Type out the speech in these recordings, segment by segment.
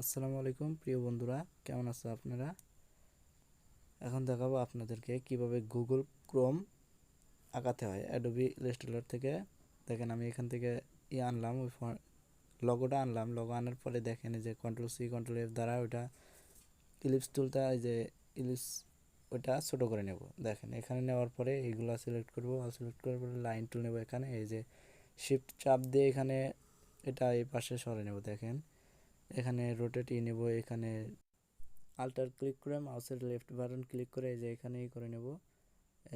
আসসালামু আলাইকুম প্রিয় বন্ধুরা, কেমন আছো আপনারা? এখন দেখাবো আপনাদেরকে কিভাবে গুগল ক্রোম আঁকাতে হয় অ্যাডোবি ইলাস্ট্রেটর থেকে। দেখেন আমি এখান থেকে আনলাম, ওই লগোটা আনলাম। লগো আনার পরে দেখেন এই যে কন্ট্রোল সি কন্ট্রোল এফ দ্বারা ওইটা ইলিপস টুলটা, এই যে ইলিপস, ওইটা ছোটো করে নেব। দেখেন এখানে নেওয়ার পরে এইগুলো সিলেক্ট করব, সিলেক্ট করার পরে লাইন টুল নেব। এখানে এই যে শিফট চাপ দিয়ে এখানে এটা এই পাশে সরে নেব। দেখেন এখানে রোটেট নেব, এখানে আল্টার ক্লিক করে মাউসের লেফট বাটন ক্লিক করে এই যে এখানেই করে নেব।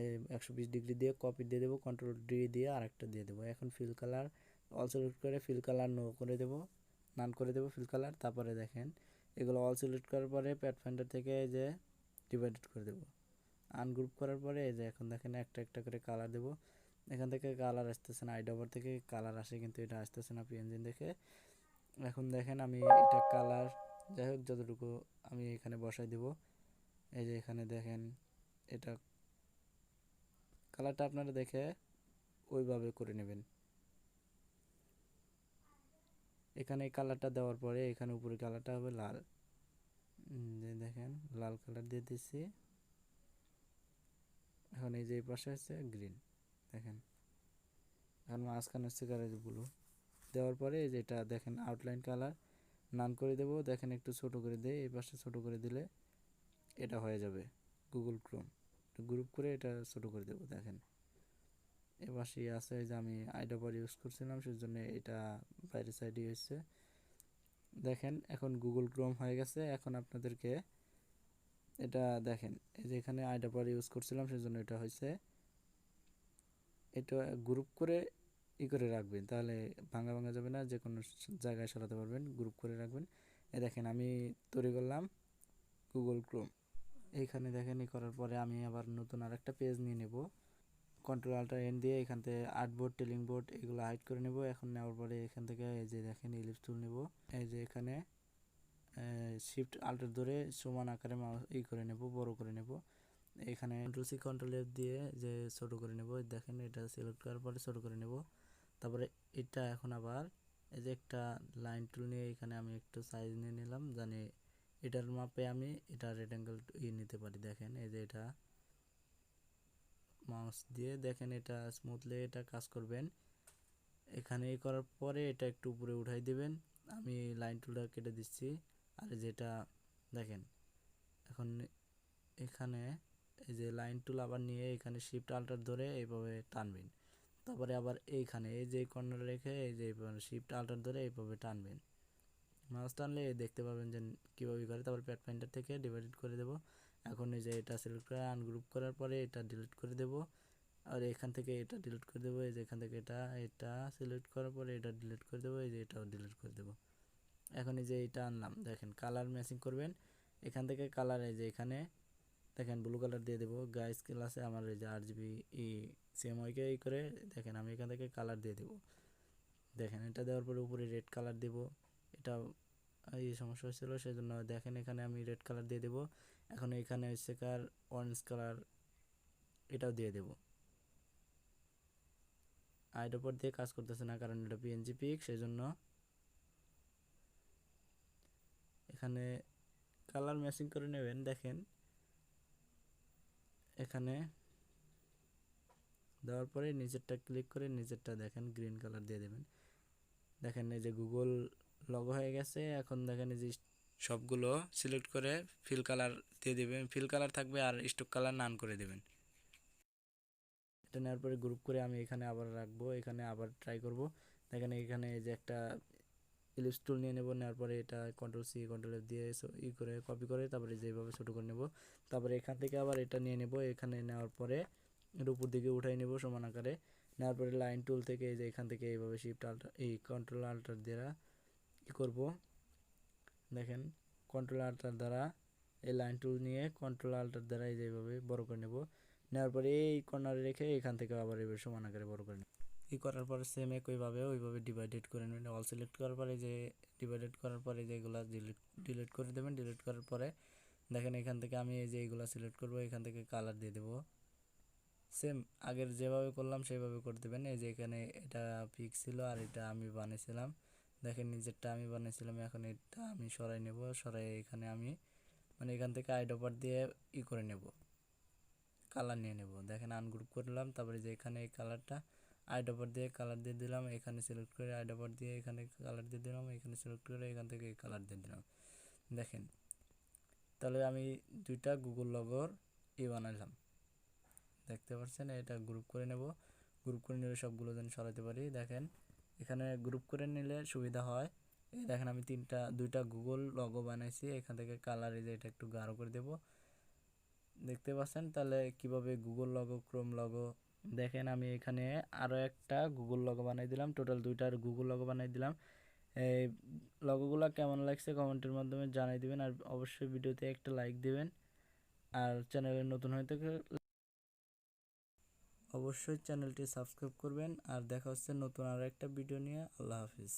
এই 120 ডিগ্রি দিয়ে কপি দিয়ে দেবো, কন্ট্রোল ডি দিয়ে আরেকটা দিয়ে দেবো। এখন ফিল কালার অল সিলেক্ট করে ফিল কালার নো করে দেবো, নান করে দেবো ফিল কালার। তারপরে দেখেন এগুলো অল সিলেক্ট করার পরে প্যাথ ফাইন্ডার থেকে এই যে ডিভাইডেড করে দেবো, আনগ্রুপ করার পরে এই যে এখন দেখেন একটা একটা করে কালার দেবো। এখান থেকে কালার আসতেছে না, আইডবার থেকে কালার আসে কিন্তু এটা আসতেছে না পিএনজি দেখে। এখন দেখেন আমি এটা কালার যাই হোক যতটুকু আমি এখানে বসাই দেব। এই যে এখানে দেখেন এটা কালারটা আপনারা দেখে ওইভাবে করে নেবেন। এখানে এই কালারটা দেওয়ার পরে এখানে উপরে কালারটা হবে লাল। যে দেখেন লাল কালার দিয়ে দিচ্ছি। এখন এই যে এই পাশে আছে গ্রিন, দেখেন এখন মাঝখানে হচ্ছে কালার ব্লু। দেওয়ার পরে এই যে এটা দেখেন আউটলাইন কালার নান করে দেবো। দেখেন একটু ছোট করে দেয়, এই পাশে ছোট করে দিলে এটা হয়ে যাবে গুগল ক্রোম। গ্রুপ করে এটা ছোট করে দেবো। দেখেন এপাশেই আছে, যে আমি আইডবার ইউজ করছিলাম সেজন্য এটা বাইরের সাইডে হয়েছে। দেখেন এখন গুগল ক্রোম হয়ে গেছে। এখন আপনাদেরকে এটা দেখেন এই যে এখানে আইডবার ইউজ করছিলাম সেজন্য এটা হয়েছে। এটা গ্রুপ করে করে রাখবেন, তাহলে ভাঙা ভাঙা যাবে না, যে কোনো জায়গায় সরাতে পারবেন। গ্রুপ করে রাখবেন। দেখেন আমি তৈরি করলাম গুগল ক্রোম। এইখানে দেখেন করার পরে আমি আবার নতুন আরেকটা পেজ নিয়ে নেব। কন্ট্রোল আল্টার এন দিয়ে এখান থেকে আর্টবোর্ড টেলিং বোর্ড এগুলো হাইড করে নেব। এখন নেওয়ার পরে এখান থেকে এই যে দেখেন ইলিপস টুল নেব। এই যে এখানে শিফট আল্টার ধরে সমান আকারে করে নেব, বড় করে নেব। এখানে কন্ট্রোল সি কন্ট্রোল এফ দিয়ে যে ছোট করে নেব। দেখেন এটা সিলেক্ট করার পরে ছোট করে নেব। তারপরে এটা এখন আবার এই যে একটা লাইন টুল নিয়ে এখানে আমি একটু সাইজ নিয়ে নিলাম, জানি এটার মাপে আমি এটা রেক্টেঙ্গেল নিতে পারি। দেখেন এই যে এটা মাউস দিয়ে দেখেন এটা স্মুথলি এটা কাজ করবেন। এখানে করার পরে এটা একটু উপরে উঠাই দিবেন। আমি লাইন টুলটা কেটে দিচ্ছি। আর যেটা দেখেন এখন এখানে এই যে লাইন টুল আবার নিয়ে এখানে শিফট আল্টার ধরে এইভাবে টানবেন। তারপরে আবার এইখানে এই যে কর্নার রেখে এই যে শিফট আল্টার ধরে এইভাবে টানবেন। মাউস টানলে দেখতে পাবেন যে কীভাবে করে। তারপর প্যাথ ফাইন্ডার থেকে ডিভাইডেড করে দেব। এখন এই যে এটা সিলেক্ট করে আনগ্রুপ করার পরে এটা ডিলিট করে দেব। আর এখান থেকে এটা ডিলিট করে দেবো। এই যে এখান থেকে এটা এটা সিলেক্ট করার পরে এটা ডিলিট করে দেবো। এই যে এটাও ডিলিট করে দেবো। এখন এই যে এটা আনলাম, দেখেন কালার ম্যাচিং করবেন। এখান থেকে কালার এই যে এখানে দেখেন ব্লু কালার দিয়ে দেবো। গায়ে স্কেল আছে আমার, এই যে RGB ই CMYK করে দেখেন আমি এখান থেকে কালার দিয়ে দেবো। দেখেন এটা দেওয়ার পরে উপরে রেড কালার দেব। এটা এই সমস্যা হচ্ছিলো সেজন্য দেখেন এখানে আমি রেড কালার দিয়ে দেবো। এখন এখানে হচ্ছে কার অরেঞ্জ কালার এটাও দিয়ে দেবো। আইড উপর দিয়ে কাজ করতেছে না কারণ এটা পিএনজি পিক, সেই জন্য এখানে কালার ম্যাচিং করে নেবেন। দেখেন এখানে দেওয়ার পরে নিচেরটা ক্লিক করে নিচেরটা দেখেন গ্রিন কালার দিয়ে দেবেন। দেখেন এই যে গুগল লগো হয়ে গেছে। এখন দেখেন এই যে সবগুলো সিলেক্ট করে ফিল কালার দিয়ে দেবেন। ফিল কালার থাকবে আর স্টক কালার নান করে দেবেন। এটা নেওয়ার পরে গ্রুপ করে আমি এখানে আবার রাখবো, এখানে আবার ট্রাই করব। দেখেন এখানে এই যে একটা ইলিপস টুল নিয়ে নেব। নেওয়ার পরে এটা কন্ট্রোল সি কন্ট্রোল এফ দিয়ে করে কপি করে তারপরে যেভাবে ছোটো করে নেব। তারপরে এখান থেকে আবার এটা নিয়ে নেব। এখানে নেওয়ার পরে এর উপর দিকে উঠাই নেব সমান আকারে। নেওয়ার পরে লাইন টুল থেকে এই যে এখান থেকে এইভাবে শিফট আল্টার এই কন্ট্রোল আল্টার দ্বারা করব। দেখেন কন্ট্রোল আল্টার দ্বারা এই লাইন টুল নিয়ে কন্ট্রোল আল্টার দ্বারা এই যেভাবে বড় করে নেব। নেওয়ার পরে এই কর্নারে রেখে এখান থেকে আবার এবার সমান আকারে বড় করে নেব। করার পরে সেম একইভাবে ওইভাবে ডিভাইডেড করে নেবেন। অল সিলেক্ট করার পরে যে ডিভাইডেড করার পরে যেগুলো ডিলিট করে দেবেন। ডিলিট করার পরে দেখেন এখান থেকে আমি এই যে এইগুলো সিলেক্ট করব, এখান থেকে কালার দিয়ে দেবো। সেম আগের যেভাবে করলাম সেইভাবে করে দেবেন। এই যে এখানে এটা পিক ছিল আর এটা আমি বানিয়েছিলাম। দেখেন নিজেরটা আমি বানাইছিলাম, এখন এটা আমি সরাই নেব, সরাই এখানে আমি মানে এখান থেকে আইডোপার দিয়ে করে নেব, কালার নিয়ে নেব। দেখেন আনগ্রুপ করলাম, তারপরে যে এখানে এই কালারটা আইডোপার দিয়ে কালার দিয়ে দিলাম, এখানে সিলেক্ট করে আইডোপার দিয়ে এখানে কালার দিয়ে দিলাম, এখানে সিলেক্ট করে এখান থেকে এই কালার দিয়ে দিলাম। দেখেন তাহলে আমি দুইটা গুগল লগোর বানাইলাম, দেখতে পাচ্ছেন। এটা গ্রুপ করে নেব, গ্রুপ করে নিলে সবগুলো যেন সরাতে পারি। দেখেন এখানে গ্রুপ করে নিলে সুবিধা হয়। এই দেখেন আমি দুইটা গুগল লগো বানাইছি, এখান থেকে কালার এই যে এটা একটু গাঢ় করে দেব, দেখতে পাচ্ছেন। তাহলে কিভাবে গুগল লগো, ক্রোম লগো। দেখেন আমি এখানে আরও একটা গুগল লগো বানাই দিলাম, টোটাল দুইটার গুগল লগো বানাই দিলাম। এই লগোগুলো কেমন লাগছে কমেন্টের মাধ্যমে জানাই দিবেন, আর অবশ্যই ভিডিওতে একটা লাইক দিবেন, আর চ্যানেলে নতুন হয়ে থাকলে অবশ্যই চ্যানেলটি সাবস্ক্রাইব করবেন। আর দেখা হচ্ছে নতুন আরও একটা ভিডিও নিয়ে। আল্লাহ হাফিজ।